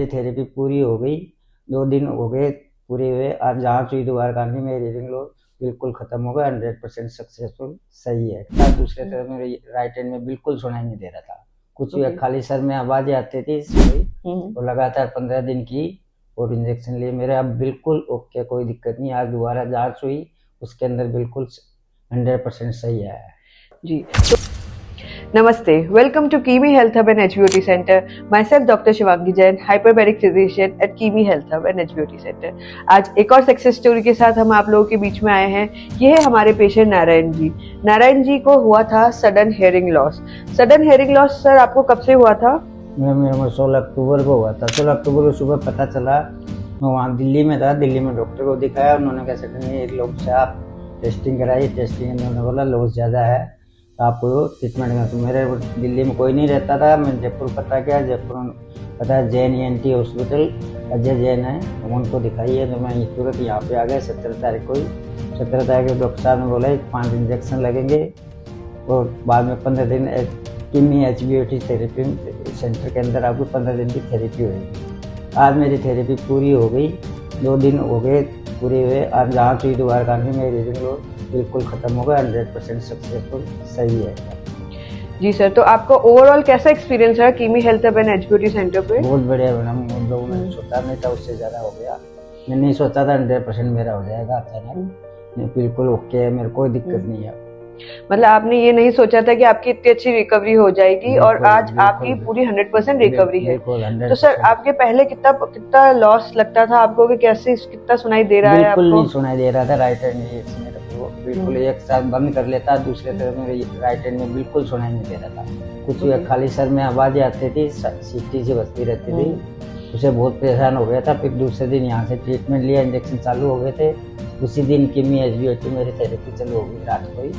मेरी थेरेपी पूरी हो गई, 2 दिन हो गए पूरे हुए। आज जांच हुई दोबारा कान की, मेरी रीडिंग लो बिल्कुल खत्म हो गया, 100% सक्सेसफुल सही है। दूसरे तरफ मेरे राइट हैंड में बिल्कुल सुनाई नहीं दे रहा था कुछ भी, खाली सर में आवाजें आती थी और लगातार 15 दिन की और इंजेक्शन लिए मेरे अब बिल्कुल ओके, कोई दिक्कत नहीं। आज दोबारा जांच हुई, उसके अंदर बिल्कुल 100% सही है जी। नमस्ते, welcome to Kimi health hub and HBOT centre. Myself doctor Shivangi Jain, hyperbaric physician at Kimi health hub and HBOT centre. आज एक और सक्सेस स्टोरी के साथ हम आप लोगों के बीच में आए हैं। ये है हमारे पेशेंट नारायण जी। नारायण जी को हुआ था sudden hearing loss. Sudden hearing loss sir आपको कब से हुआ था? मेरे 16 अक्टूबर को हुआ था। 16 अक्टूबर को सुबह पता चला, मैं वहाँ दिल्ली में था, दिल्ली में डॉक्टर को दिखाया। उन्होंने कहा सडन एक लोग से आप टेस्टिंग कराइए। टेस्टिंग उन्होंने बोला लॉस ज़्यादा है, आपको ट्रीटमेंट में। तो मेरे दिल्ली में कोई नहीं रहता था, मैं जयपुर पता किया। जयपुर पता है जैन ENT हॉस्पिटल, अजय जैन है, उनको दिखाइए। तो मैं तुरंत यहाँ पे आ गया 17 तारीख को ही। 17 तारीख को डॉक्टर साहब ने बोला 5 इंजेक्शन लगेंगे और बाद में 15 दिन कीमी HBOT थेरेपी सेंटर के अंदर आपको 15 दिन की थेरेपी होगी। आज मेरी थेरेपी पूरी हो गई, 2 दिन हो गए पूरे हुए। आज जांच हुई दोबारा कान की, मेरी रीडिंग लो बिल्कुल खत्म होगा, 100% सक्सेसफुल सही है। जी सर, तो आपका ओवरऑल कैसा एक्सपीरियंस रहा कीमी health hub and HBOT centre पे? बहुत बढ़िया मैडम, उन लोगों ने सोचा नहीं था उससे ज़्यादा हो गया। मैं नहीं सोचा था 100% मेरा हो जाएगा अचानक। बिल्कुल ओके है, मेरे कोई दिक्कत नहीं है। मतलब आपने ये नहीं सोचा था कि आपकी इतनी अच्छी रिकवरी हो जाएगी और आज आपकी पूरी 100% रिकवरी है। तो सर आपके पहले कितना लॉस लगता था आपको कि कैसे कितना सुनाई दे रहा है आपको? बिल्कुल नहीं सुनाई दे रहा था। राइट हैंड में बिल्कुल एक साथ बंद कर लेता, दूसरे तरफ मेरे राइट हैंड में बिल्कुल सुनाई नहीं दे रहा था कुछ भी, खाली सर में आवाजें आती थी, सीटी से बजती रहती थी। उसे बहुत परेशान हो गया था। फिर दूसरे दिन यहाँ से ट्रीटमेंट लिया, इंजेक्शन चालू हो गए थे। उसी दिन कीमी HBOT मेरी थेरेपी चालू हो गई रात को ही।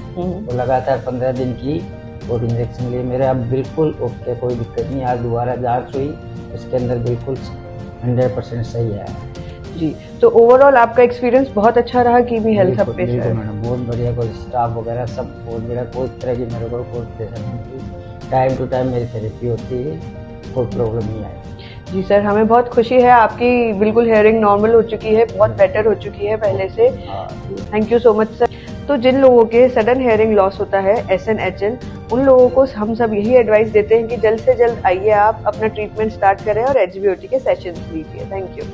तो लगातार 15 दिन की और इंजेक्शन लिए मेरे अब बिल्कुल ओके, कोई दिक्कत नहीं। आज दोबारा जांच हुई, उसके अंदर बिल्कुल 100% सही है जी। तो ओवरऑल आपका एक्सपीरियंस बहुत अच्छा रहा कीमी हेल्थ हब पे? बिल्कुल मैडम, बहुत बढ़िया। कोई स्टाफ वगैरह सब बहुत बढ़िया, कोई तरह की मेरे को कोई परेशानी नहीं। टाइम टू टाइम मेरी थेरेपी होती है, कोई प्रॉब्लम नहीं आई। जी सर, हमें बहुत खुशी है, आपकी बिल्कुल हेयरिंग नॉर्मल हो चुकी है, बहुत बेटर हो चुकी है पहले से। Thank you so much sir. तो जिन लोगों के सडन हेयरिंग लॉस होता है SNHL, उन लोगों को हम सब यही एडवाइस देते हैं कि जल्द से जल्द आइए, आप अपना ट्रीटमेंट स्टार्ट करें और HBOT के सेशंस लीजिए। Thank you.